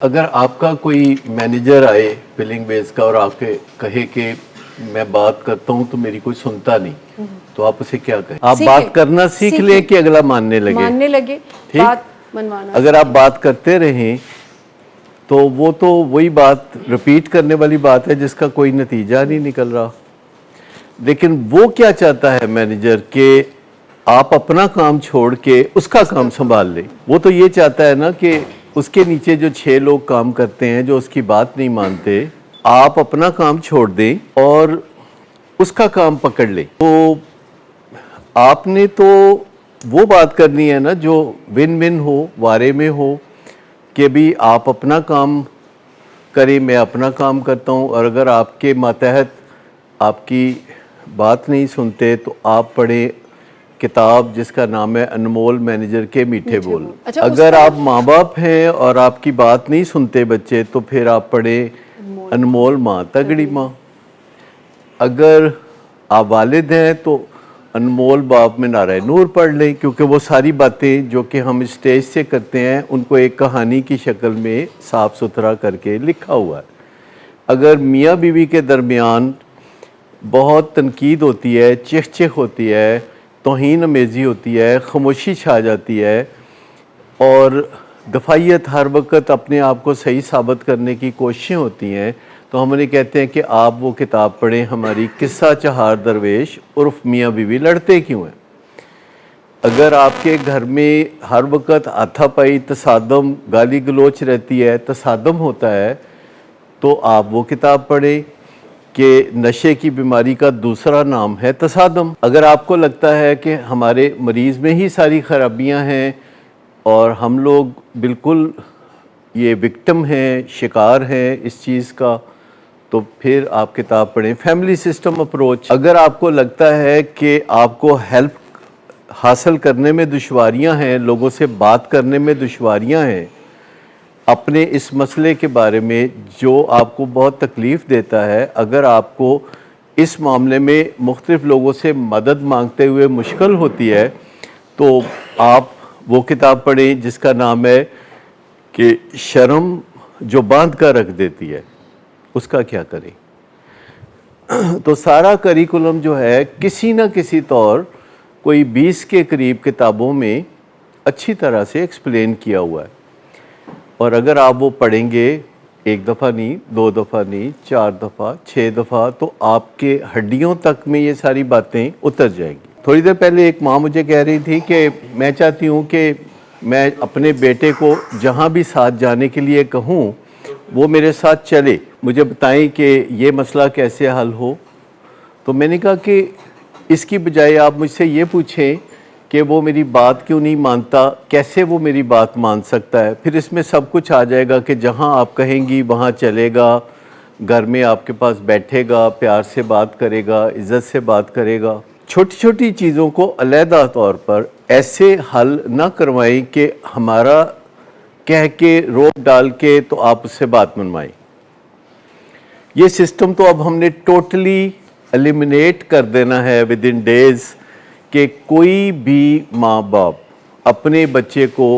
اگر آپ کا کوئی مینیجر آئے بلنگ بیس کا اور آپ کے کہے کہ میں بات کرتا ہوں تو میری کوئی سنتا نہیں، تو آپ اسے کیا کہیں؟ آپ بات کرنا سیکھ لیں کہ اگلا ماننے لگے، بات منوانا۔ اگر آپ بات کرتے رہیں تو وہ تو وہی بات ریپیٹ کرنے والی بات ہے جس کا کوئی نتیجہ نہیں نکل رہا۔ لیکن وہ کیا چاہتا ہے مینیجر کہ آپ اپنا کام چھوڑ کے اس کا کام سنبھال لیں۔ وہ تو یہ چاہتا ہے نا کہ اس کے نیچے جو 6 لوگ کام کرتے ہیں جو اس کی بات نہیں مانتے، آپ اپنا کام چھوڑ دیں اور اس کا کام پکڑ لیں۔ تو آپ نے تو وہ بات کرنی ہے نا جو ون ون ہو، وارے میں ہو، کہ بھی آپ اپنا کام کریں، میں اپنا کام کرتا ہوں، اور اگر آپ کے ماتحت آپ کی بات نہیں سنتے تو آپ پڑھیں کتاب جس کا نام ہے انمول مینیجر کے میٹھے بول۔ اگر آپ ماں باپ ہیں اور آپ کی بات نہیں سنتے بچے تو پھر آپ پڑھیں انمول ماں تگڑی ماں۔ اگر آپ والد ہیں تو انمول باپ میں نعرہ نور پڑھ لیں، کیونکہ وہ ساری باتیں جو کہ ہم اسٹیج سے کرتے ہیں ان کو ایک کہانی کی شکل میں صاف ستھرا کر کے لکھا ہوا ہے۔ اگر میاں بیوی کے درمیان بہت تنقید ہوتی ہے، چیخ چیخ ہوتی ہے، توہین امیزی ہوتی ہے، خاموشی چھا جاتی ہے اور دفاعیت ہر وقت اپنے آپ کو صحیح ثابت کرنے کی کوششیں ہوتی ہیں، تو ہم انہیں کہتے ہیں کہ آپ وہ کتاب پڑھیں ہماری قصہ چہار درویش عرف میاں بیوی لڑتے کیوں ہیں۔ اگر آپ کے گھر میں ہر وقت ہاتھا پائی، تصادم، گالی گلوچ رہتی ہے، تصادم ہوتا ہے، تو آپ وہ کتاب پڑھیں کہ نشے کی بیماری کا دوسرا نام ہے تصادم۔ اگر آپ کو لگتا ہے کہ ہمارے مریض میں ہی ساری خرابیاں ہیں اور ہم لوگ بالکل یہ وکٹم ہیں، شکار ہیں اس چیز کا، تو پھر آپ کتاب پڑھیں فیملی سسٹم اپروچ۔ اگر آپ کو لگتا ہے کہ آپ کو ہیلپ حاصل کرنے میں دشواریاں ہیں، لوگوں سے بات کرنے میں دشواریاں ہیں، اپنے اس مسئلے کے بارے میں جو آپ کو بہت تکلیف دیتا ہے، اگر آپ کو اس معاملے میں مختلف لوگوں سے مدد مانگتے ہوئے مشکل ہوتی ہے، تو آپ وہ کتاب پڑھیں جس کا نام ہے کہ شرم جو باندھ کر رکھ دیتی ہے، اس کا کیا کریں۔ تو سارا کریکولم جو ہے کسی نہ کسی طور کوئی 20 کے قریب کتابوں میں اچھی طرح سے ایکسپلین کیا ہوا ہے، اور اگر آپ وہ پڑھیں گے 1 دفعہ نہیں، 2 دفعہ نہیں، 4 دفعہ، 6 دفعہ، تو آپ کے ہڈیوں تک میں یہ ساری باتیں اتر جائیں گی۔ تھوڑی دیر پہلے ایک ماں مجھے کہہ رہی تھی کہ میں چاہتی ہوں کہ میں اپنے بیٹے کو جہاں بھی ساتھ جانے کے لیے کہوں وہ میرے ساتھ چلے، مجھے بتائیں کہ یہ مسئلہ کیسے حل ہو۔ تو میں نے کہا کہ اس کی بجائے آپ مجھ سے یہ پوچھیں کہ وہ میری بات کیوں نہیں مانتا، کیسے وہ میری بات مان سکتا ہے، پھر اس میں سب کچھ آ جائے گا کہ جہاں آپ کہیں گی وہاں چلے گا، گھر میں آپ کے پاس بیٹھے گا، پیار سے بات کرے گا، عزت سے بات کرے گا۔ چھوٹی چھوٹی چیزوں کو علیحدہ طور پر ایسے حل نہ کروائیں کہ ہمارا کہہ کے روک ڈال کے تو آپ اس سے بات منوائیں۔ یہ سسٹم تو اب ہم نے ٹوٹلی ایلیمینیٹ کر دینا ہے ود ان ڈیز، کہ کوئی بھی ماں باپ اپنے بچے کو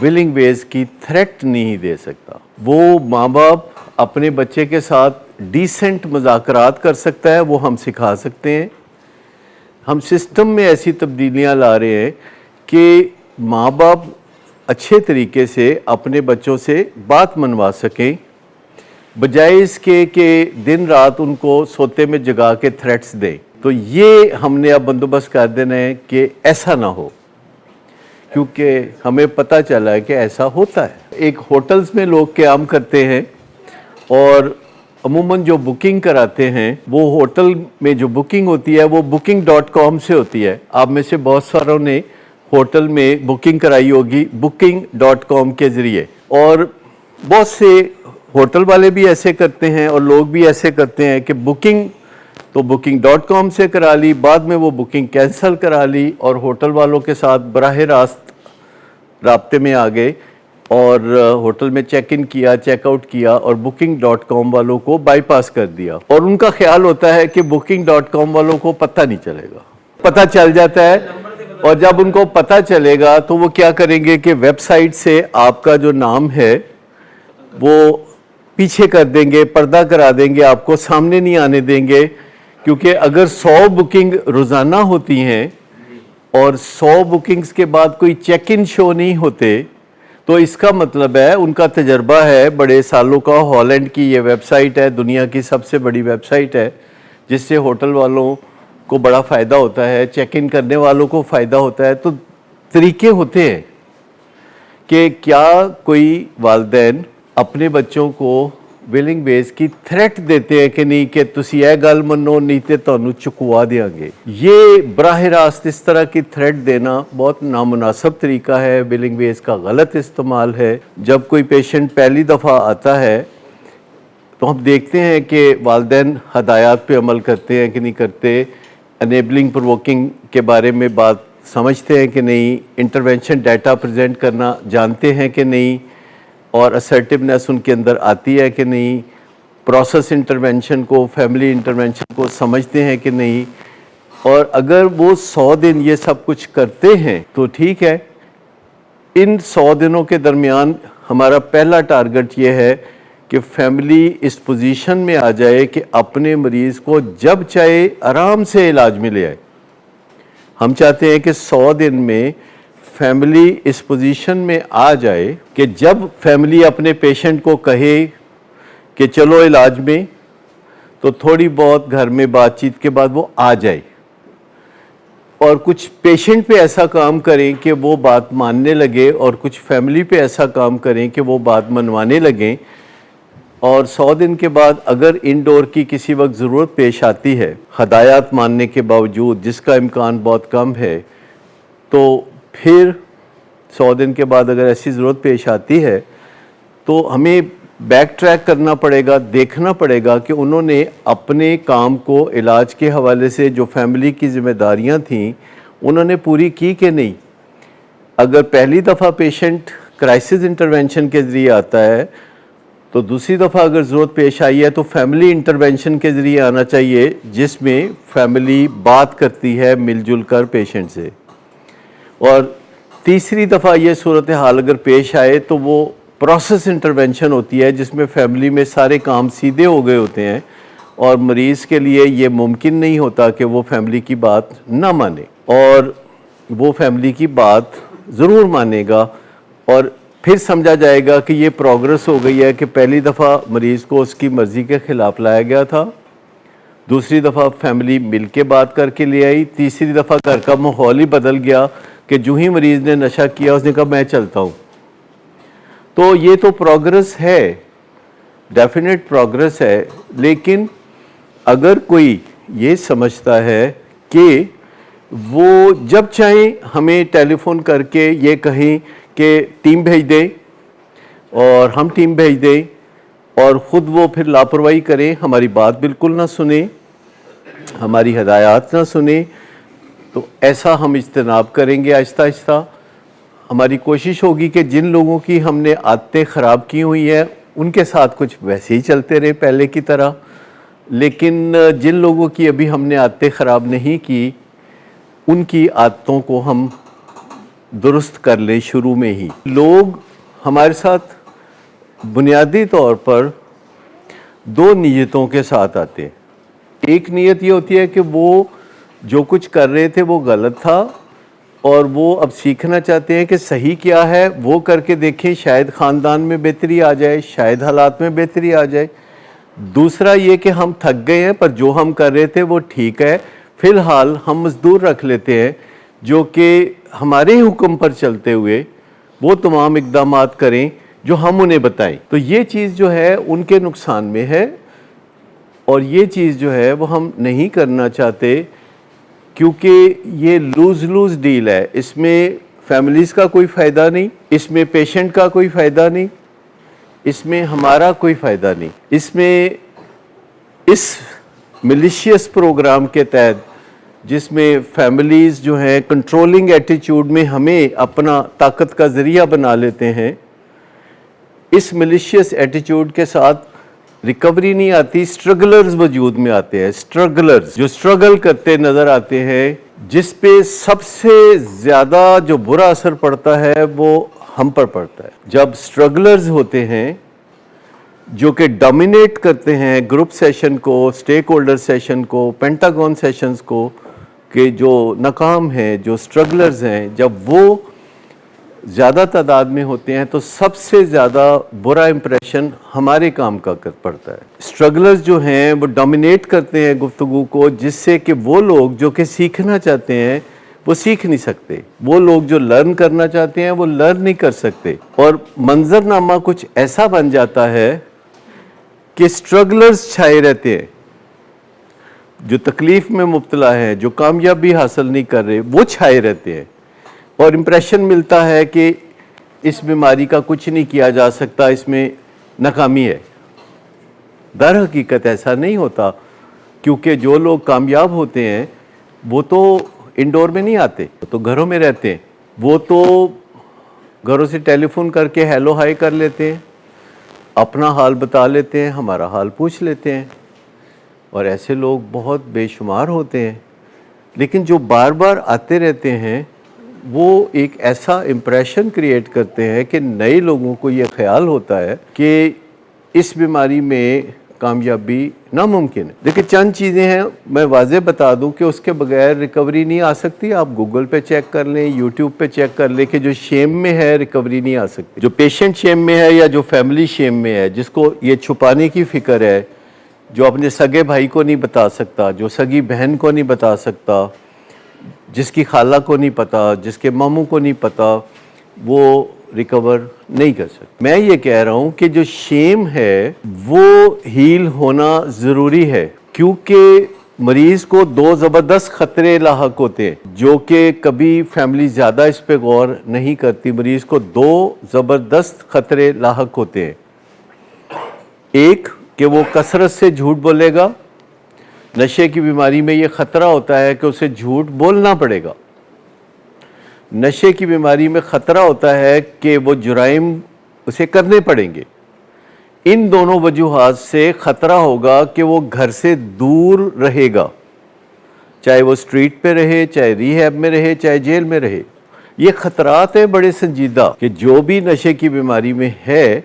ولنگ ویز کی تھریٹ نہیں دے سکتا۔ وہ ماں باپ اپنے بچے کے ساتھ ڈیسنٹ مذاکرات کر سکتا ہے، وہ ہم سکھا سکتے ہیں۔ ہم سسٹم میں ایسی تبدیلیاں لا رہے ہیں کہ ماں باپ اچھے طریقے سے اپنے بچوں سے بات منوا سکیں، بجائے اس کے کہ دن رات ان کو سوتے میں جگا کے تھریٹس دیں۔ تو یہ ہم نے اب بندوبست کر دینا ہے کہ ایسا نہ ہو، کیونکہ ہمیں پتہ چلا ہے کہ ایسا ہوتا ہے۔ ایک ہوٹلز میں لوگ قیام کرتے ہیں اور عموماً جو بکنگ کراتے ہیں وہ ہوٹل میں جو بکنگ ہوتی ہے وہ booking.com سے ہوتی ہے۔ آپ میں سے بہت ساروں نے ہوٹل میں بکنگ کرائی ہوگی booking.com کے ذریعے، اور بہت سے ہوٹل والے بھی ایسے کرتے ہیں اور لوگ بھی ایسے کرتے ہیں کہ بکنگ تو booking.com سے کرا لی، بعد میں وہ بکنگ کینسل کرا لی اور ہوٹل والوں کے ساتھ براہ راست رابطے میں آ گئے اور ہوٹل میں چیک ان کیا، چیک آؤٹ کیا اور booking.com والوں کو بائی پاس کر دیا، اور ان کا خیال ہوتا ہے کہ booking.com والوں کو پتہ نہیں چلے گا۔ پتہ چل جاتا ہے، اور جب ان کو پتہ چلے گا تو وہ کیا کریں گے کہ ویب سائٹ سے آپ کا جو نام ہے وہ پیچھے کر دیں گے، پردہ کرا دیں گے، آپ کو سامنے نہیں آنے دیں گے، کیونکہ اگر 100 بکنگ روزانہ ہوتی ہیں اور 100 بکنگز کے بعد کوئی چیک ان شو نہیں ہوتے، تو اس کا مطلب ہے ان کا تجربہ ہے بڑے سالوں کا، ہالینڈ کی یہ ویب سائٹ ہے، دنیا کی سب سے بڑی ویب سائٹ ہے، جس سے ہوٹل والوں کو بڑا فائدہ ہوتا ہے، چیک ان کرنے والوں کو فائدہ ہوتا ہے۔ تو طریقے ہوتے ہیں کہ کیا کوئی والدین اپنے بچوں کو ویلنگ بیس کی تھریٹ دیتے ہیں کہ نہیں کہ تسی یہ گل منو نہیں تے تانوں چکوا دیاں گے۔ یہ براہ راست اس طرح کی تھریٹ دینا بہت نامناسب طریقہ ہے، ویلنگ بیس کا غلط استعمال ہے۔ جب کوئی پیشنٹ پہلی دفعہ آتا ہے تو ہم دیکھتے ہیں کہ والدین ہدایات پہ عمل کرتے ہیں کہ نہیں کرتے، انیبلنگ پرووکنگ کے بارے میں بات سمجھتے ہیں کہ نہیں، انٹرونشن ڈیٹا پریزنٹ کرنا جانتے ہیں کہ نہیں، اور اسرٹیونیس ان کے اندر آتی ہے کہ نہیں، پروسیس انٹرونشن کو، فیملی انٹرونشن کو سمجھتے ہیں کہ نہیں۔ اور اگر وہ 100 دن یہ سب کچھ کرتے ہیں تو ٹھیک ہے۔ ان 100 دنوں کے درمیان ہمارا پہلا ٹارگٹ یہ ہے کہ فیملی اس پوزیشن میں آ جائے کہ اپنے مریض کو جب چاہے آرام سے علاج میں لے آئے۔ ہم چاہتے ہیں کہ 100 دن میں فیملی اس پوزیشن میں آ جائے کہ جب فیملی اپنے پیشنٹ کو کہے کہ چلو علاج میں، تو تھوڑی بہت گھر میں بات چیت کے بعد وہ آ جائے، اور کچھ پیشنٹ پہ ایسا کام کریں کہ وہ بات ماننے لگے، اور کچھ فیملی پہ ایسا کام کریں کہ وہ بات منوانے لگیں۔ اور 100 دن کے بعد اگر انڈور کی کسی وقت ضرورت پیش آتی ہے ہدایات ماننے کے باوجود، جس کا امکان بہت کم ہے، تو پھر 100 دن کے بعد اگر ایسی ضرورت پیش آتی ہے تو ہمیں بیک ٹریک کرنا پڑے گا، دیکھنا پڑے گا کہ انہوں نے اپنے کام کو علاج کے حوالے سے جو فیملی کی ذمہ داریاں تھیں انہوں نے پوری کی کہ نہیں۔ اگر پہلی دفعہ پیشنٹ کرائسس انٹرونشن کے ذریعے آتا ہے تو دوسری دفعہ اگر ضرورت پیش آئی ہے تو فیملی انٹرونشن کے ذریعے آنا چاہیے، جس میں فیملی بات کرتی ہے مل جل کر پیشنٹ سے۔ اور تیسری دفعہ یہ صورتحال اگر پیش آئے تو وہ پروسیس انٹرونشن ہوتی ہے، جس میں فیملی میں سارے کام سیدھے ہو گئے ہوتے ہیں اور مریض کے لیے یہ ممکن نہیں ہوتا کہ وہ فیملی کی بات نہ مانے، اور وہ فیملی کی بات ضرور مانے گا، اور پھر سمجھا جائے گا کہ یہ پروگرس ہو گئی ہے کہ پہلی دفعہ مریض کو اس کی مرضی کے خلاف لایا گیا تھا، دوسری دفعہ فیملی مل کے بات کر کے لے آئی، تیسری دفعہ گھر کا ماحول ہی بدل گیا کہ جو ہی مریض نے نشہ کیا اس نے کہا میں چلتا ہوں۔ تو یہ تو پروگرس ہے، ڈیفینیٹ پروگرس ہے، لیکن اگر کوئی یہ سمجھتا ہے کہ وہ جب چاہیں ہمیں ٹیلی فون کر کے یہ کہیں کہ ٹیم بھیج دیں اور ہم ٹیم بھیج دیں، اور خود وہ پھر لاپرواہی کریں، ہماری بات بالکل نہ سنیں، ہماری ہدایات نہ سنیں، تو ایسا ہم اجتناب کریں گے آہستہ آہستہ۔ ہماری کوشش ہوگی کہ جن لوگوں کی ہم نے عادتیں خراب کی ہوئی ہیں ان کے ساتھ کچھ ویسے ہی چلتے رہے پہلے کی طرح، لیکن جن لوگوں کی ابھی ہم نے عادتیں خراب نہیں کی ان کی عادتوں کو ہم درست کر لیں شروع میں ہی۔ لوگ ہمارے ساتھ بنیادی طور پر 2 نیتوں کے ساتھ آتے ہیں۔ ایک نیت یہ ہوتی ہے کہ وہ جو کچھ کر رہے تھے وہ غلط تھا اور وہ اب سیکھنا چاہتے ہیں کہ صحیح کیا ہے، وہ کر کے دیکھیں، شاید خاندان میں بہتری آ جائے، شاید حالات میں بہتری آ جائے۔ دوسرا یہ کہ ہم تھک گئے ہیں پر جو ہم کر رہے تھے وہ ٹھیک ہے، فی الحال ہم مزدور رکھ لیتے ہیں جو کہ ہمارے حکم پر چلتے ہوئے وہ تمام اقدامات کریں جو ہم انہیں بتائیں۔ تو یہ چیز جو ہے ان کے نقصان میں ہے، اور یہ چیز جو ہے وہ ہم نہیں کرنا چاہتے، کیونکہ یہ لوز لوز ڈیل ہے، اس میں فیملیز کا کوئی فائدہ نہیں، اس میں پیشنٹ کا کوئی فائدہ نہیں، اس میں ہمارا کوئی فائدہ نہیں۔ اس میں اس ملیشیس پروگرام کے تحت جس میں فیملیز جو ہیں کنٹرولنگ ایٹیچیوڈ میں ہمیں اپنا طاقت کا ذریعہ بنا لیتے ہیں، اس ملیشیس ایٹیچیوڈ کے ساتھ ریکوری نہیں آتی، سٹرگلرز وجود میں آتے ہیں، سٹرگلرز جو سٹرگل کرتے نظر آتے ہیں، جس پہ سب سے زیادہ جو برا اثر پڑتا ہے وہ ہم پر پڑتا ہے۔ جب سٹرگلرز ہوتے ہیں جو کہ ڈومینیٹ کرتے ہیں گروپ سیشن کو، سٹیک ہولڈر سیشن کو، پینٹاگون سیشنز کو، کہ جو ناکام ہیں، جو سٹرگلرز ہیں، جب وہ زیادہ تعداد میں ہوتے ہیں تو سب سے زیادہ برا امپریشن ہمارے کام کا پڑتا ہے۔ سٹرگلرز جو ہیں وہ ڈومینیٹ کرتے ہیں گفتگو کو، جس سے کہ وہ لوگ جو کہ سیکھنا چاہتے ہیں وہ سیکھ نہیں سکتے، وہ لوگ جو لرن کرنا چاہتے ہیں وہ لرن نہیں کر سکتے، اور منظرنامہ کچھ ایسا بن جاتا ہے کہ سٹرگلرز چھائے رہتے ہیں، جو تکلیف میں مبتلا ہیں، جو کامیابی حاصل نہیں کر رہے، وہ چھائے رہتے ہیں، اور امپریشن ملتا ہے کہ اس بیماری کا کچھ نہیں کیا جا سکتا، اس میں ناکامی ہے۔ در حقیقت ایسا نہیں ہوتا، کیونکہ جو لوگ کامیاب ہوتے ہیں وہ تو انڈور میں نہیں آتے، وہ تو گھروں میں رہتے ہیں، وہ تو گھروں سے ٹیلی فون کر کے ہیلو ہائی کر لیتے ہیں، اپنا حال بتا لیتے ہیں، ہمارا حال پوچھ لیتے ہیں، اور ایسے لوگ بہت بے شمار ہوتے ہیں۔ لیکن جو بار بار آتے رہتے ہیں وہ ایک ایسا امپریشن کریٹ کرتے ہیں کہ نئے لوگوں کو یہ خیال ہوتا ہے کہ اس بیماری میں کامیابی ناممکن ہے۔ دیکھیں چند چیزیں ہیں، میں واضح بتا دوں کہ اس کے بغیر ریکوری نہیں آ سکتی۔ آپ گوگل پہ چیک کر لیں، یوٹیوب پہ چیک کر لیں کہ جو شیم میں ہے ریکوری نہیں آ سکتی، جو پیشنٹ شیم میں ہے یا جو فیملی شیم میں ہے، جس کو یہ چھپانے کی فکر ہے، جو اپنے سگے بھائی کو نہیں بتا سکتا، جو سگی بہن کو نہیں بتا سکتا، جس کی خالہ کو نہیں پتا، جس کے ماموں کو نہیں پتا، وہ ریکور نہیں کر سکتا۔ میں یہ کہہ رہا ہوں کہ جو شیم ہے وہ ہیل ہونا ضروری ہے، کیونکہ مریض کو دو زبردست خطرے لاحق ہوتے ہیں، جو کہ کبھی فیملی زیادہ اس پہ غور نہیں کرتی۔ مریض کو دو زبردست خطرے لاحق ہوتے ہیں، ایک کہ وہ کثرت سے جھوٹ بولے گا۔ نشے کی بیماری میں یہ خطرہ ہوتا ہے کہ اسے جھوٹ بولنا پڑے گا۔ نشے کی بیماری میں خطرہ ہوتا ہے کہ وہ جرائم اسے کرنے پڑیں گے۔ ان دونوں وجوہات سے خطرہ ہوگا کہ وہ گھر سے دور رہے گا، چاہے وہ سٹریٹ پہ رہے، چاہے ریہیب میں رہے، چاہے جیل میں رہے۔ یہ خطرات ہیں بڑے سنجیدہ کہ جو بھی نشے کی بیماری میں ہے،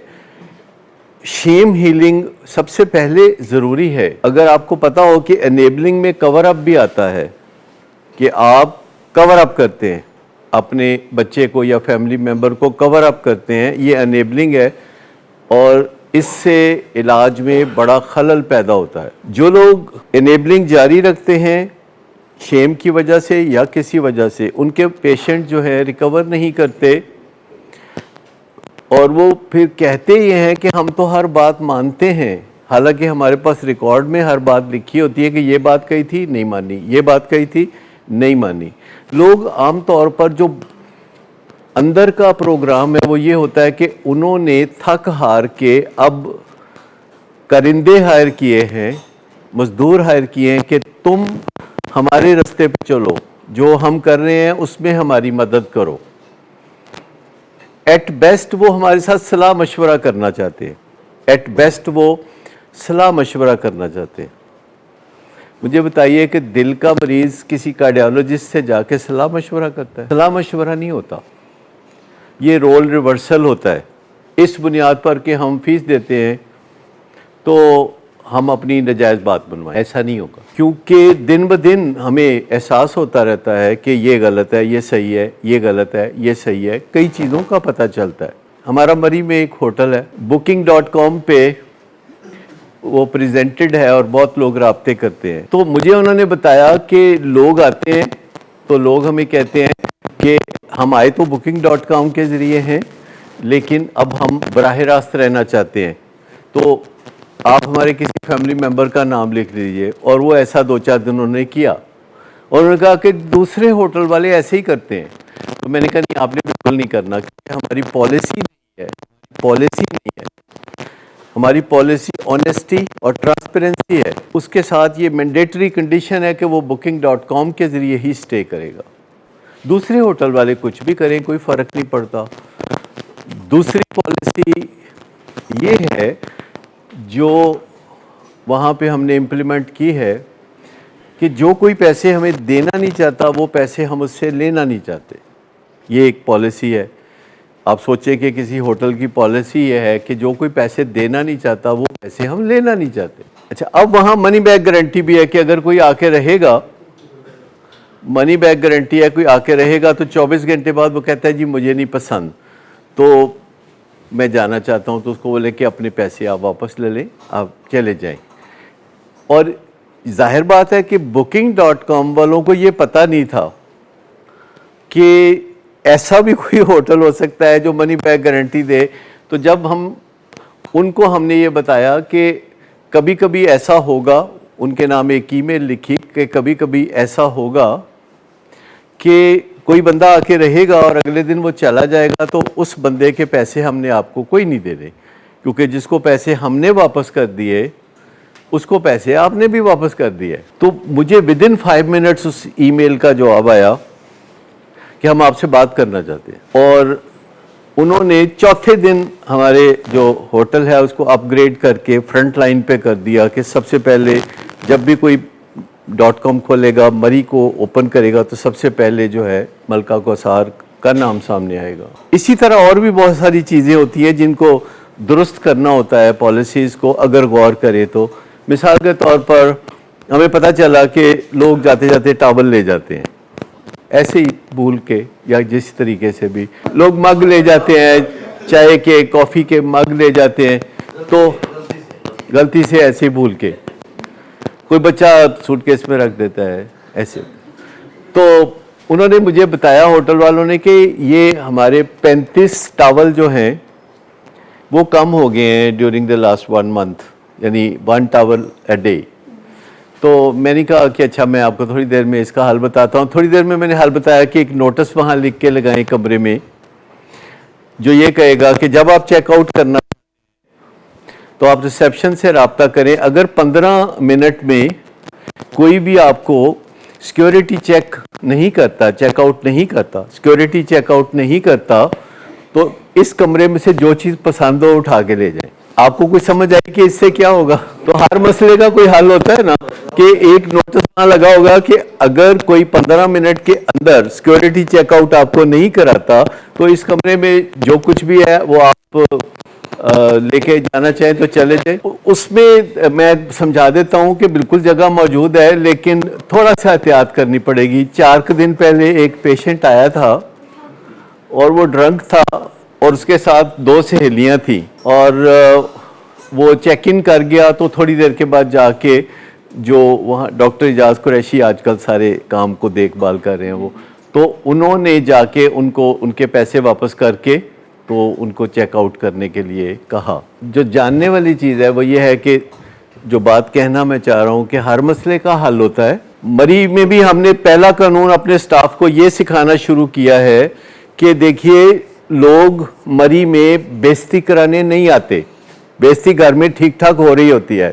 شیم ہیلنگ سب سے پہلے ضروری ہے۔ اگر آپ کو پتا ہو کہ انیبلنگ میں کور اپ بھی آتا ہے، کہ آپ کور اپ کرتے ہیں اپنے بچے کو یا فیملی ممبر کو کور اپ کرتے ہیں، یہ انیبلنگ ہے، اور اس سے علاج میں بڑا خلل پیدا ہوتا ہے۔ جو لوگ انیبلنگ جاری رکھتے ہیں شیم کی وجہ سے یا کسی وجہ سے، ان کے پیشنٹ جو ہے ریکور نہیں کرتے، اور وہ پھر کہتے یہ ہیں کہ ہم تو ہر بات مانتے ہیں، حالانکہ ہمارے پاس ریکارڈ میں ہر بات لکھی ہوتی ہے کہ یہ بات کہی تھی نہیں مانی، یہ بات کہی تھی نہیں مانی۔ لوگ عام طور پر جو اندر کا پروگرام ہے وہ یہ ہوتا ہے کہ انہوں نے تھک ہار کے اب کرندے ہائر کیے ہیں، مزدور ہائر کیے ہیں کہ تم ہمارے رستے پہ چلو، جو ہم کر رہے ہیں اس میں ہماری مدد کرو۔ ایٹ بیسٹ وہ ہمارے ساتھ صلاح مشورہ کرنا چاہتے ہیں، ایٹ بیسٹ وہ صلاح مشورہ کرنا چاہتے ہیں۔ مجھے بتائیے کہ دل کا مریض کسی کارڈیالوجسٹ سے جا کے صلاح مشورہ کرتا ہے؟ صلاح مشورہ نہیں ہوتا، یہ رول ریورسل ہوتا ہے۔ اس بنیاد پر کہ ہم فیس دیتے ہیں تو ہم اپنی نجائز بات بنوائیں، ایسا نہیں ہوگا، کیونکہ دن بدن ہمیں احساس ہوتا رہتا ہے کہ یہ غلط ہے، یہ صحیح ہے، یہ غلط ہے، یہ صحیح ہے، کئی چیزوں کا پتہ چلتا ہے۔ ہمارا مری میں ایک ہوٹل ہے، booking.com پہ وہ پریزنٹڈ ہے اور بہت لوگ رابطے کرتے ہیں، تو مجھے انہوں نے بتایا کہ لوگ آتے ہیں تو لوگ ہمیں کہتے ہیں کہ ہم آئے تو booking.com کے ذریعے ہیں، لیکن اب ہم براہ راست رہنا چاہتے ہیں، تو آپ ہمارے کسی فیملی ممبر کا نام لکھ لیجئے۔ اور وہ ایسا دو چار دن انہوں نے کیا، اور انہوں نے کہا کہ دوسرے ہوٹل والے ایسے ہی کرتے ہیں۔ تو میں نے کہا نہیں، آپ نے بالکل نہیں کرنا، کیونکہ ہماری پالیسی نہیں ہے، پالیسی نہیں ہے، ہماری پالیسی آنیسٹی اور ٹرانسپیرنسی ہے۔ اس کے ساتھ یہ مینڈیٹری کنڈیشن ہے کہ وہ booking.com کے ذریعے ہی سٹے کرے گا۔ دوسرے ہوٹل والے کچھ بھی کریں، کوئی فرق نہیں پڑتا۔ دوسری پالیسی یہ ہے جو وہاں پہ ہم نے امپلیمنٹ کی ہے کہ جو کوئی پیسے ہمیں دینا نہیں چاہتا وہ پیسے ہم اس سے لینا نہیں چاہتے، یہ ایک پالیسی ہے۔ آپ سوچیں کہ کسی ہوٹل کی پالیسی یہ ہے کہ جو کوئی پیسے دینا نہیں چاہتا وہ پیسے ہم لینا نہیں چاہتے. اچھا, اب وہاں منی بیک گارنٹی بھی ہے کہ اگر کوئی آ کے رہے گا, منی بیک گارنٹی ہے, کوئی آ کے رہے گا تو 24 گھنٹے بعد وہ کہتا ہے جی مجھے نہیں پسند تو میں جانا چاہتا ہوں, تو اس کو بولے کہ اپنے پیسے آپ واپس لے لیں, آپ چلے جائیں. اور ظاہر بات ہے کہ booking.com والوں کو یہ پتہ نہیں تھا کہ ایسا بھی کوئی ہوٹل ہو سکتا ہے جو منی بیک گارنٹی دے. تو جب ان کو ہم نے یہ بتایا کہ کبھی کبھی ایسا ہوگا, ان کے نام ایک ای میل لکھی کہ کبھی کبھی ایسا ہوگا کہ کوئی بندہ آ کے رہے گا اور اگلے دن وہ چلا جائے گا, تو اس بندے کے پیسے ہم نے آپ کو کوئی نہیں دینے, کیونکہ جس کو پیسے ہم نے واپس کر دیے اس کو پیسے آپ نے بھی واپس کر دیے. تو مجھے ودن 5 منٹس اس ای میل کا جواب آیا کہ ہم آپ سے بات کرنا چاہتے ہیں. اور انہوں نے چوتھے دن ہمارے جو ہوٹل ہے اس کو اپ گریڈ کر کے فرنٹ لائن پہ کر دیا کہ سب سے پہلے جب بھی کوئی .com کھولے گا, مری کو اوپن کرے گا, تو سب سے پہلے جو ہے ملکہ کوثر کا نام سامنے آئے گا. اسی طرح اور بھی بہت ساری چیزیں ہوتی ہیں جن کو درست کرنا ہوتا ہے پالیسیز کو اگر غور کرے تو. مثال کے طور پر ہمیں پتہ چلا کہ لوگ جاتے جاتے ٹاول لے جاتے ہیں, ایسے ہی بھول کے یا جس طریقے سے بھی لوگ مگ لے جاتے ہیں, چائے کے کافی کے مگ لے جاتے ہیں, تو غلطی سے ایسے بھول کے کوئی بچہ سوٹ کیس میں رکھ دیتا ہے ایسے. تو انہوں نے مجھے بتایا ہوٹل والوں نے کہ یہ ہمارے 35 ٹاول جو ہیں وہ کم ہو گئے ہیں ڈیورنگ دا لاسٹ 1 month, یعنی 1 ٹاول اے ڈے. تو میں نے کہا کہ اچھا میں آپ کو تھوڑی دیر میں اس کا حل بتاتا ہوں. تھوڑی دیر میں نے حل بتایا کہ ایک نوٹس وہاں لکھ کے لگائیں کمرے میں جو یہ کہے گا کہ جب آپ چیک آؤٹ کرنا تو آپ ریسیپشن سے رابطہ کریں. اگر 15 منٹ میں کوئی بھی آپ کو سیکیورٹی چیک نہیں کرتا, چیک آؤٹ نہیں کرتا, سیکیورٹی چیک آؤٹ نہیں کرتا, تو اس کمرے میں سے جو چیز پسند ہو اٹھا کے لے جائیں. آپ کو کوئی سمجھ آئی کہ اس سے کیا ہوگا؟ تو ہر مسئلے کا کوئی حل ہوتا ہے نا, کہ ایک نوٹس وہاں لگا ہوگا کہ اگر کوئی 15 منٹ کے اندر سیکیورٹی چیک آؤٹ آپ کو نہیں کراتا تو اس کمرے میں جو کچھ بھی ہے وہ آپ لے کے جانا چاہیں تو چلے جائیں. اس میں میں سمجھا دیتا ہوں کہ بالکل جگہ موجود ہے, لیکن تھوڑا سا احتیاط کرنی پڑے گی. 4 دن پہلے ایک پیشنٹ آیا تھا اور وہ ڈرنک تھا اور اس کے ساتھ 2 سہیلیاں تھیں, اور وہ چیک ان کر گیا. تو تھوڑی دیر کے بعد جا کے جو وہاں ڈاکٹر اعجاز قریشی آج کل سارے کام کو دیکھ بھال کر رہے ہیں وہ, تو انہوں نے جا کے ان کے پیسے واپس کر کے تو ان کو چیک آؤٹ کرنے کے لیے کہا. جو جاننے والی چیز ہے وہ یہ ہے کہ جو بات کہنا میں چاہ رہا ہوں کہ ہر مسئلے کا حل ہوتا ہے. مری میں بھی ہم نے پہلا قانون اپنے سٹاف کو یہ سکھانا شروع کیا ہے کہ دیکھیے لوگ مری میں بےعزتی کرانے نہیں آتے. بےعزتی گھر میں ٹھیک ٹھاک ہو رہی ہوتی ہے,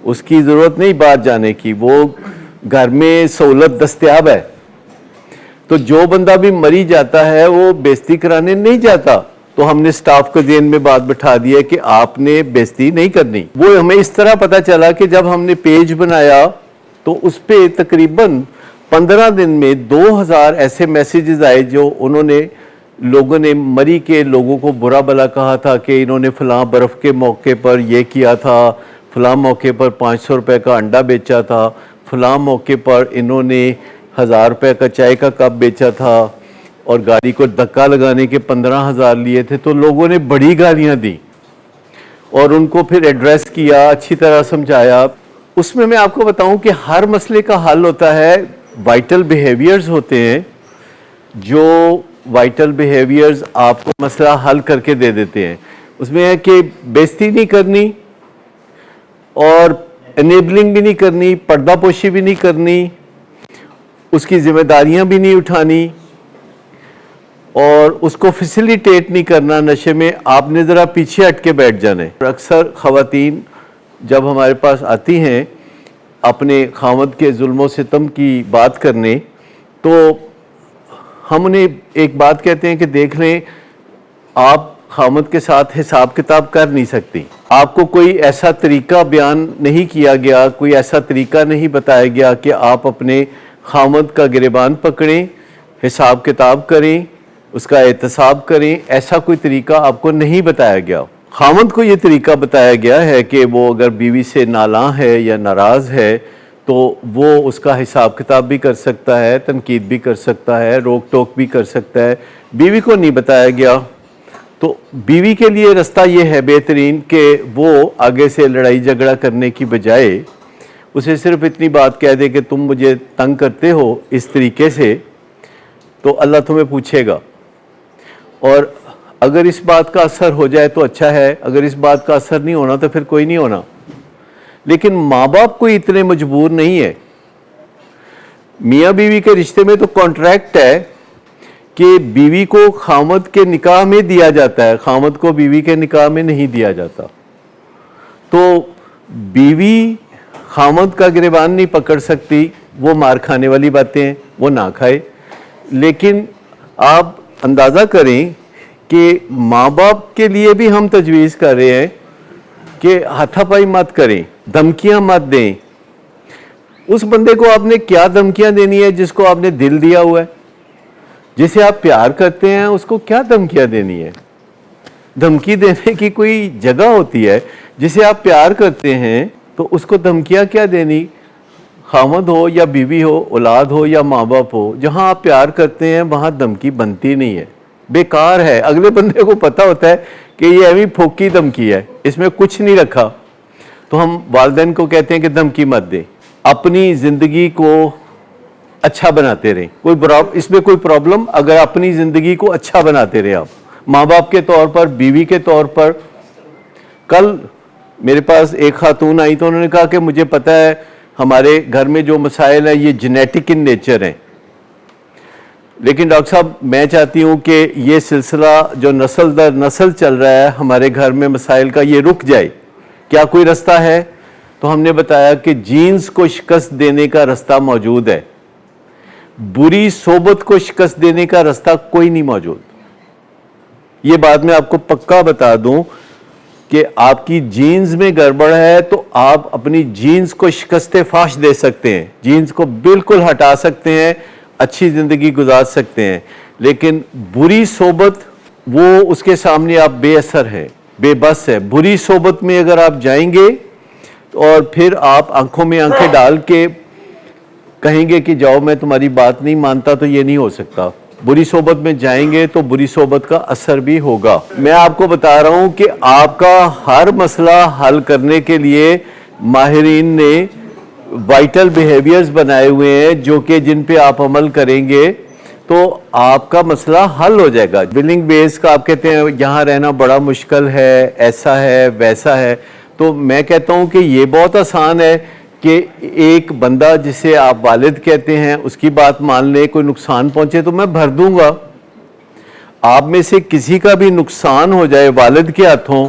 اس کی ضرورت نہیں بات جانے کی, وہ گھر میں سہولت دستیاب ہے. تو جو بندہ بھی مری جاتا ہے وہ بےعزتی کرانے نہیں جاتا. تو ہم نے سٹاف کو ذہن میں بات بٹھا دی ہے کہ آپ نے بےعزتی نہیں کرنی. وہ ہمیں اس طرح پتا چلا کہ جب ہم نے پیج بنایا تو اس پہ تقریباً 15 دن میں 2000 ایسے میسیجز آئے جو لوگوں نے مری کے لوگوں کو برا بلا کہا تھا کہ انہوں نے فلاں برف کے موقع پر یہ کیا تھا, فلاں موقع پر 500 روپے کا انڈا بیچا تھا, فلاں موقع پر انہوں نے 1000 روپے کا چائے کا کپ بیچا تھا, اور گاڑی کو دھکا لگانے کے 15,000 لیے تھے. تو لوگوں نے بڑی گالیاں دی اور ان کو پھر ایڈریس کیا, اچھی طرح سمجھایا. اس میں آپ کو بتاؤں کہ ہر مسئلے کا حل ہوتا ہے. وائٹل بیہیویئرز ہوتے ہیں, جو وائٹل بیہیویئرز آپ کو مسئلہ حل کر کے دے دیتے ہیں. اس میں ہے کہ بےعزتی نہیں کرنی, اور انیبلنگ بھی نہیں کرنی, پردہ پوشی بھی نہیں کرنی, اس کی ذمہ داریاں بھی نہیں اٹھانی, اور اس کو فیسیلیٹیٹ نہیں کرنا نشے میں. آپ نے ذرا پیچھے ہٹ کے بیٹھ جانے. اکثر خواتین جب ہمارے پاس آتی ہیں اپنے خاوند کے ظلم و ستم کی بات کرنے, تو ہم انہیں ایک بات کہتے ہیں کہ دیکھ لیں آپ خاوند کے ساتھ حساب کتاب کر نہیں سکتی. آپ کو کوئی ایسا طریقہ بیان نہیں کیا گیا, کوئی ایسا طریقہ نہیں بتایا گیا کہ آپ اپنے خاوند کا گریبان پکڑیں, حساب کتاب کریں, اس کا احتساب کریں، ایسا کوئی طریقہ آپ کو نہیں بتایا گیا۔ خاوند کو یہ طریقہ بتایا گیا ہے کہ وہ اگر بیوی سے نالاں ہے یا ناراض ہے تو وہ اس کا حساب کتاب بھی کر سکتا ہے، تنقید بھی کر سکتا ہے، روک ٹوک بھی کر سکتا ہے۔ بیوی کو نہیں بتایا گیا، تو بیوی کے لیے رستہ یہ ہے بہترین کہ وہ آگے سے لڑائی جھگڑا کرنے کی بجائے اسے صرف اتنی بات کہہ دے کہ تم مجھے تنگ کرتے ہو اس طریقے سے، تو اللہ تمہیں پوچھے گا۔ اور اگر اس بات کا اثر ہو جائے تو اچھا ہے، اگر اس بات کا اثر نہیں ہونا تو پھر کوئی نہیں ہونا۔ لیکن ماں باپ کوئی اتنے مجبور نہیں ہے۔ میاں بیوی کے رشتے میں تو کانٹریکٹ ہے کہ بیوی کو خاوند کے نکاح میں دیا جاتا ہے، خاوند کو بیوی کے نکاح میں نہیں دیا جاتا۔ تو بیوی خاوند کا گریبان نہیں پکڑ سکتی، وہ مار کھانے والی باتیں ہیں، وہ نہ کھائے۔ لیکن آپ اندازہ کریں کہ ماں باپ کے لیے بھی ہم تجویز کر رہے ہیں کہ ہاتھا پائی مت کریں، دھمکیاں مت دیں۔ اس بندے کو آپ نے کیا دھمکیاں دینی ہے جس کو آپ نے دل دیا ہوا ہے؟ جسے آپ پیار کرتے ہیں اس کو کیا دھمکیاں دینی ہے؟ دھمکی دینے کی کوئی جگہ ہوتی ہے؟ جسے آپ پیار کرتے ہیں تو اس کو دھمکیاں کیا دینی؟ خاوند ہو یا بیوی ہو، اولاد ہو یا ماں باپ ہو، جہاں آپ پیار کرتے ہیں وہاں دھمکی بنتی نہیں ہے، بیکار ہے۔ اگلے بندے کو پتہ ہوتا ہے کہ یہ ایویں پھوکی دھمکی ہے، اس میں کچھ نہیں رکھا۔ تو ہم والدین کو کہتے ہیں کہ دھمکی مت دے، اپنی زندگی کو اچھا بناتے رہیں۔ اس میں کوئی پرابلم؟ اگر اپنی زندگی کو اچھا بناتے رہے آپ ماں باپ کے طور پر، بیوی کے طور پر۔ کل میرے پاس ایک خاتون آئی تو انہوں نے کہا کہ مجھے پتہ ہے ہمارے گھر میں جو مسائل ہیں یہ جینیٹک ان نیچر ہیں، لیکن ڈاکٹر صاحب میں چاہتی ہوں کہ یہ سلسلہ جو نسل در نسل چل رہا ہے ہمارے گھر میں مسائل کا، یہ رک جائے، کیا کوئی رستہ ہے؟ تو ہم نے بتایا کہ جینز کو شکست دینے کا رستہ موجود ہے، بری صحبت کو شکست دینے کا رستہ کوئی نہیں موجود۔ یہ بات میں آپ کو پکا بتا دوں کہ آپ کی جینز میں گڑبڑ ہے تو آپ اپنی جینز کو شکست فاش دے سکتے ہیں، جینز کو بالکل ہٹا سکتے ہیں، اچھی زندگی گزار سکتے ہیں، لیکن بری صحبت وہ اس کے سامنے آپ بے اثر ہیں، بے بس ہے۔ بری صحبت میں اگر آپ جائیں گے اور پھر آپ آنکھوں میں آنکھیں ڈال کے کہیں گے کہ جاؤ میں تمہاری بات نہیں مانتا، تو یہ نہیں ہو سکتا۔ بری صحبت میں جائیں گے تو بری صحبت کا اثر بھی ہوگا۔ میں آپ کو بتا رہا ہوں کہ آپ کا ہر مسئلہ حل کرنے کے لیے ماہرین نے وائٹل بیہیویئرز بنائے ہوئے ہیں جو کہ جن پہ آپ عمل کریں گے تو آپ کا مسئلہ حل ہو جائے گا۔ ولنگ بیس کا آپ کہتے ہیں یہاں رہنا بڑا مشکل ہے، ایسا ہے ویسا ہے، تو میں کہتا ہوں کہ یہ بہت آسان ہے کہ ایک بندہ جسے آپ والد کہتے ہیں اس کی بات مان لے، کوئی نقصان پہنچے تو میں بھر دوں گا۔ آپ میں سے کسی کا بھی نقصان ہو جائے والد کے ہاتھوں،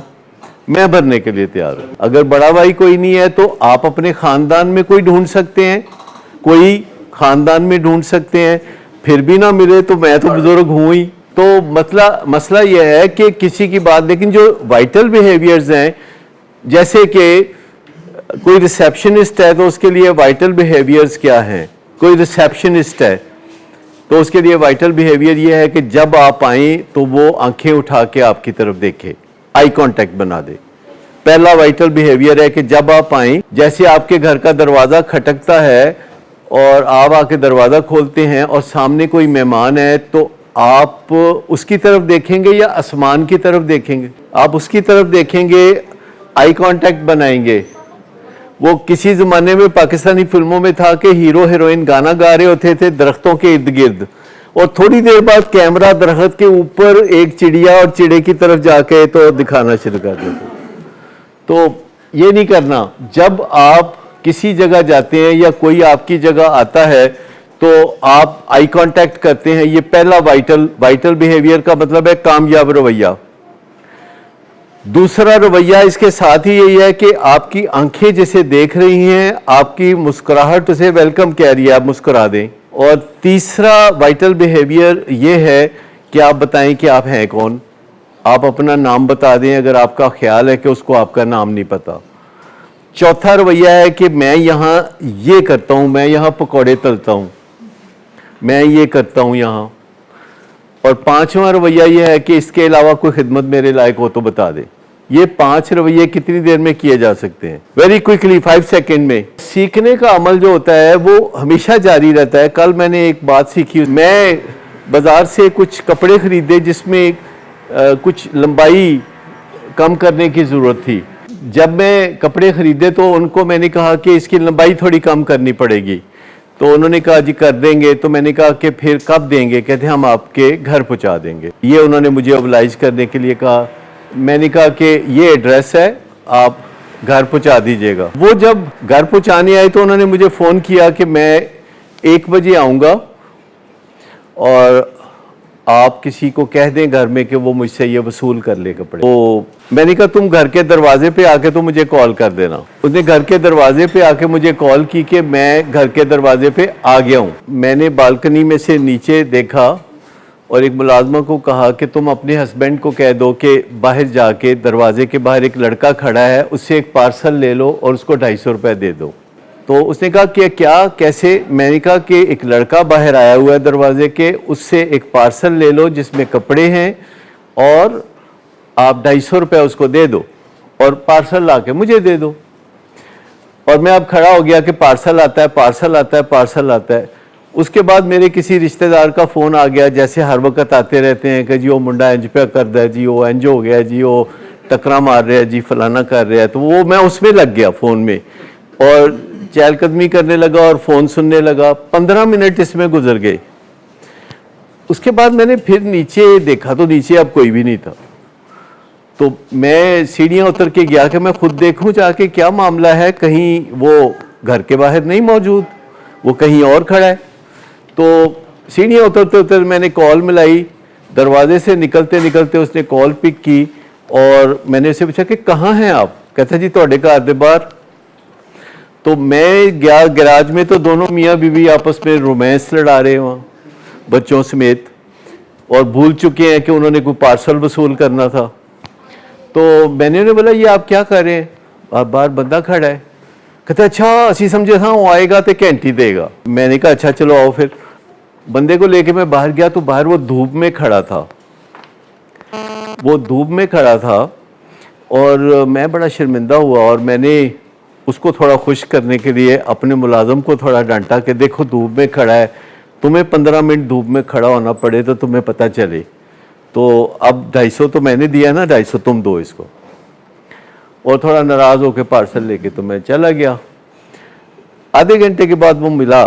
میں بھرنے کے لیے تیار ہوں۔ اگر بڑا بھائی کوئی نہیں ہے تو آپ اپنے خاندان میں کوئی ڈھونڈ سکتے ہیں، کوئی خاندان میں ڈھونڈ سکتے ہیں، پھر بھی نہ ملے تو میں تو بزرگ ہوں ہی۔ تو مسئلہ یہ ہے کہ کسی کی بات، لیکن جو وائٹل بیہیویئرز ہیں، جیسے کہ کوئی ریسیپشنسٹ ہے تو اس کے لیے وائٹل بیہیویئرز کیا ہیں؟ کوئی ریسیپشنسٹ ہے تو اس کے لیے وائٹل بیہیویئر یہ ہے کہ جب آپ آئیں تو وہ آنکھیں اٹھا کے آپ کی طرف دیکھے، آئی کانٹیکٹ بنا دے۔ پہلا وائٹل بیہیویئر ہے کہ جب آپ آئیں، جیسے آپ کے گھر کا دروازہ کھٹکتا ہے اور آپ آ کے دروازہ کھولتے ہیں اور سامنے کوئی مہمان ہے تو آپ اس کی طرف دیکھیں گے یا آسمان کی طرف دیکھیں گے؟ آپ اس کی طرف دیکھیں گے، آئی کانٹیکٹ بنائیں گے۔ وہ کسی زمانے میں پاکستانی فلموں میں تھا کہ ہیرو ہیروئن گانا گا رہے ہوتے تھے درختوں کے ارد گرد، اور تھوڑی دیر بعد کیمرہ درخت کے اوپر ایک چڑیا اور چڑے کی طرف جا کے تو دکھانا شروع کر دیتے۔ تو یہ نہیں کرنا۔ جب آپ کسی جگہ جاتے ہیں یا کوئی آپ کی جگہ آتا ہے تو آپ آئی کانٹیکٹ کرتے ہیں، یہ پہلا وائٹل بیہیویئر کا مطلب ہے کامیاب رویہ۔ دوسرا رویہ اس کے ساتھ ہی یہی ہے کہ آپ کی آنکھیں جسے دیکھ رہی ہیں، آپ کی مسکراہٹ اسے ویلکم کہہ رہی ہے، آپ مسکرا دیں۔ اور تیسرا وائٹل بیہیویئر یہ ہے کہ آپ بتائیں کہ آپ ہیں کون، آپ اپنا نام بتا دیں اگر آپ کا خیال ہے کہ اس کو آپ کا نام نہیں پتا۔ چوتھا رویہ ہے کہ میں یہاں یہ کرتا ہوں، میں یہاں پکوڑے تلتا ہوں، میں یہ کرتا ہوں یہاں۔ اور پانچواں رویہ یہ ہے کہ اس کے علاوہ کوئی خدمت میرے لائق ہو تو بتا دے. یہ 5 رویے کتنی دیر میں کیے جا سکتے ہیں؟ ویری کوئکلی 5 سیکنڈ میں. سیکھنے کا عمل جو ہوتا ہے وہ ہمیشہ جاری رہتا ہے. کل میں نے ایک بات سیکھی, میں بازار سے کچھ کپڑے خریدے جس میں کچھ لمبائی کم کرنے کی ضرورت تھی. جب میں کپڑے خریدے تو ان کو میں نے کہا کہ اس کی لمبائی تھوڑی کم کرنی پڑے گی, تو انہوں نے کہا جی کر دیں گے. تو میں نے کہا کہ پھر کب دیں گے؟ کہتے ہیں ہم آپ کے گھر پہنچا دیں گے. یہ انہوں نے مجھے اوبلائز کرنے کے لیے کہا. میں نے کہا کہ یہ ایڈریس ہے, آپ گھر پہنچا دیجئے گا. وہ جب گھر پہنچانے آئے تو انہوں نے مجھے فون کیا کہ میں 1 بجے آؤں گا اور آپ کسی کو کہہ دیں گھر میں کہ وہ مجھ سے یہ وصول کر لے کپڑے. تو میں نے کہا تم گھر کے دروازے پہ آ کے تو مجھے کال کر دینا. اس نے گھر کے دروازے پہ آ کے مجھے کال کی کہ میں گھر کے دروازے پہ آ گیا ہوں. میں نے بالکنی میں سے نیچے دیکھا اور ایک ملازمہ کو کہا کہ تم اپنے ہسبینڈ کو کہہ دو کہ باہر جا کے دروازے کے باہر ایک لڑکا کھڑا ہے, اس سے ایک پارسل لے لو اور اس کو 250 روپے دے دو. تو اس نے کہا کہ کیا کیسے؟ میں نے کہا کہ ایک لڑکا باہر آیا ہوا ہے دروازے کے, اس سے ایک پارسل لے لو جس میں کپڑے ہیں اور آپ 250 روپے اس کو دے دو اور پارسل لا کے مجھے دے دو. اور میں اب کھڑا ہو گیا کہ پارسل آتا ہے, پارسل آتا ہے, پارسل آتا ہے. اس کے بعد میرے کسی رشتہ دار کا فون آ گیا, جیسے ہر وقت آتے رہتے ہیں کہ جی وہ منڈا انج پہ کر دے, جی وہ انج ہو گیا, جی وہ ٹکرا مار رہا ہے, جی فلانا کر رہا ہے. تو وہ میں اس میں لگ گیا فون میں اور چہل قدمی کرنے لگا اور فون سننے لگا. 15 منٹ اس میں گزر گئے. اس کے بعد میں نے پھر نیچے دیکھا تو نیچے اب کوئی بھی نہیں تھا. تو میں سیڑھیاں اتر کے گیا کہ میں خود دیکھوں جا کے کیا معاملہ ہے, کہیں وہ گھر کے باہر نہیں موجود, وہ کہیں اور کھڑا ہے. تو سیڑھیاں اترتے اتر میں نے کال ملائی, دروازے سے نکلتے نکلتے اس نے کال پک کی اور میں نے اسے پوچھا کہ کہاں ہیں آپ؟ کہتا جی تواڈے گھر دے باہر. تو میں گیا گراج میں تو دونوں میاں بیوی آپس میں رومانس لڑا رہے وہاں بچوں سمیت, اور بھول چکے ہیں کہ انہوں نے کوئی پارسل وصول کرنا تھا. تو میں نے انہیں بولا یہ آپ کیا کر رہے ہیں؟ آپ باہر بندہ کھڑا ہے. کہتا اچھا اسی سمجھے تھا وہ آئے گا تو گھنٹی دے گا. میں نے کہا اچھا چلو آؤ. پھر بندے کو لے کے میں باہر گیا تو باہر وہ دھوپ میں کھڑا تھا, وہ دھوپ میں کھڑا تھا اور میں بڑا شرمندہ ہوا اور میں نے اس کو تھوڑا خوش کرنے کے لیے اپنے ملازم کو تھوڑا ڈانٹا کہ دیکھو دھوپ میں کھڑا ہے, تمہیں 15 منٹ دھوپ میں کھڑا ہونا پڑے تو تمہیں پتہ چلے. تو اب 250 تو میں نے دیا نا, 250 تم دو اس کو. اور تھوڑا ناراض ہو کے پارسل لے کے تو میں چلا گیا. آدھے گھنٹے کے بعد وہ ملا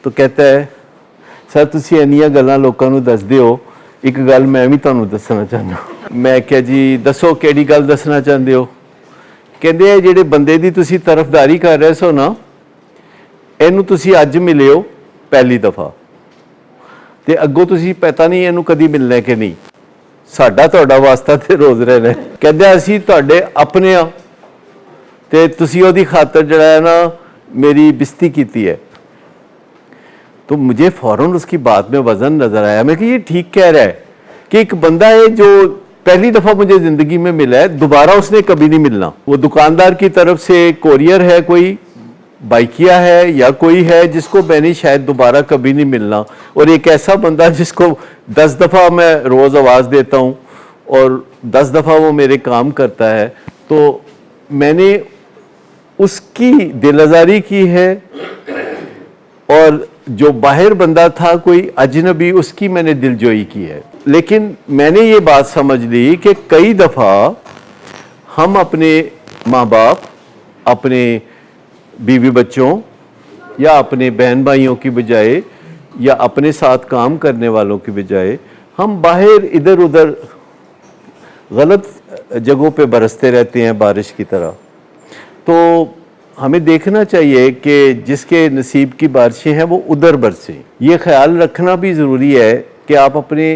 تو کہتا ہے سر تسی انیاں گلاں لوکاں نوں دسدے ہو, ایک گل میں بھی تانوں دسنا چاہنا. میں کہا جی دسو کیڑی گل دسنا چاہندے ہو؟ کہندے ہیں جڑے بندے دی تسی طرفداری کر رہے سو نا, اینوں تسی اج ملے ہو پہلی دفعہ تے اگوں تسی پتہ نہیں اینوں کدی ملنا کہ نہیں, ساڈا تہاڈا واسطہ تے روز رہنا. کہندے اسی تہاڈے اپنے ہاں تے تسی اودی خاطر جڑا ہے نا میری بستی کیتی ہے. تو مجھے فوراً اس کی بات میں وزن نظر آیا. میں کہ یہ ٹھیک کہہ رہا ہے کہ ایک بندہ ہے جو پہلی دفعہ مجھے زندگی میں ملا ہے, دوبارہ اس نے کبھی نہیں ملنا. وہ دکاندار کی طرف سے کوریئر ہے, کوئی بائکیا ہے یا کوئی ہے جس کو میں نے شاید دوبارہ کبھی نہیں ملنا, اور ایک ایسا بندہ جس کو 10 دفعہ میں روز آواز دیتا ہوں اور 10 دفعہ وہ میرے کام کرتا ہے. تو میں نے اس کی دل آزاری کی ہے, اور جو باہر بندہ تھا کوئی اجنبی, اس کی میں نے دل جوئی کی ہے. لیکن میں نے یہ بات سمجھ لی کہ کئی دفعہ ہم اپنے ماں باپ, اپنے بیوی بچوں یا اپنے بہن بھائیوں کی بجائے یا اپنے ساتھ کام کرنے والوں کی بجائے ہم باہر ادھر ادھر غلط جگہوں پہ برستے رہتے ہیں بارش کی طرح. تو ہمیں دیکھنا چاہیے کہ جس کے نصیب کی بارشیں ہیں وہ ادھر برسیں. یہ خیال رکھنا بھی ضروری ہے کہ آپ اپنے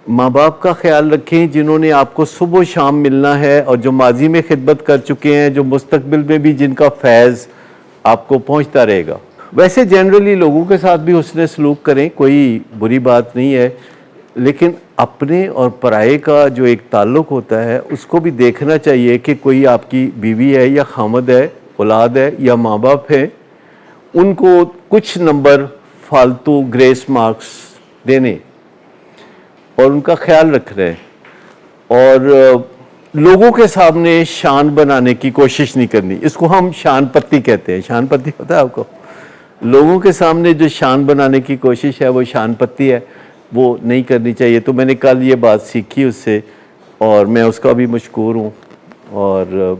ماں باپ کا خیال رکھیں جنہوں نے آپ کو صبح و شام ملنا ہے, اور جو ماضی میں خدمت کر چکے ہیں, جو مستقبل میں بھی جن کا فیض آپ کو پہنچتا رہے گا. ویسے جنرلی لوگوں کے ساتھ بھی حسن سلوک کریں, کوئی بری بات نہیں ہے, لیکن اپنے اور پرائے کا جو ایک تعلق ہوتا ہے اس کو بھی دیکھنا چاہیے کہ کوئی آپ کی بیوی ہے یا خامد ہے, اولاد ہے یا ماں باپ ہے, ان کو کچھ نمبر فالتو گریس مارکس دینے اور ان کا خیال رکھ رہے ہیں اور لوگوں کے سامنے شان بنانے کی کوشش نہیں کرنی. اس کو ہم شان پتی کہتے ہیں. شان پتی پتہ ہے آپ کو؟ لوگوں کے سامنے جو شان بنانے کی کوشش ہے وہ شان پتی ہے, وہ نہیں کرنی چاہیے. تو میں نے کل یہ بات سیکھی اس سے اور میں اس کا بھی مشکور ہوں, اور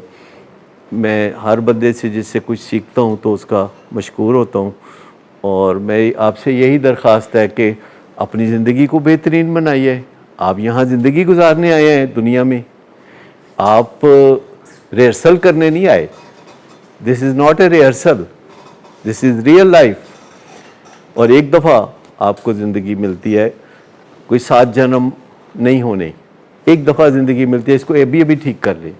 میں ہر بندے سے جس سے کچھ سیکھتا ہوں تو اس کا مشکور ہوتا ہوں. اور میں آپ سے یہی درخواست ہے کہ اپنی زندگی کو بہترین بنائیے. آپ یہاں زندگی گزارنے آئے ہیں دنیا میں, آپ ریہرسل کرنے نہیں آئے. This is not a rehearsal, this is real life. اور ایک دفعہ آپ کو زندگی ملتی ہے, کوئی 7 جنم نہیں ہونے, ایک دفعہ زندگی ملتی ہے. اس کو ابھی ٹھیک کر لیں.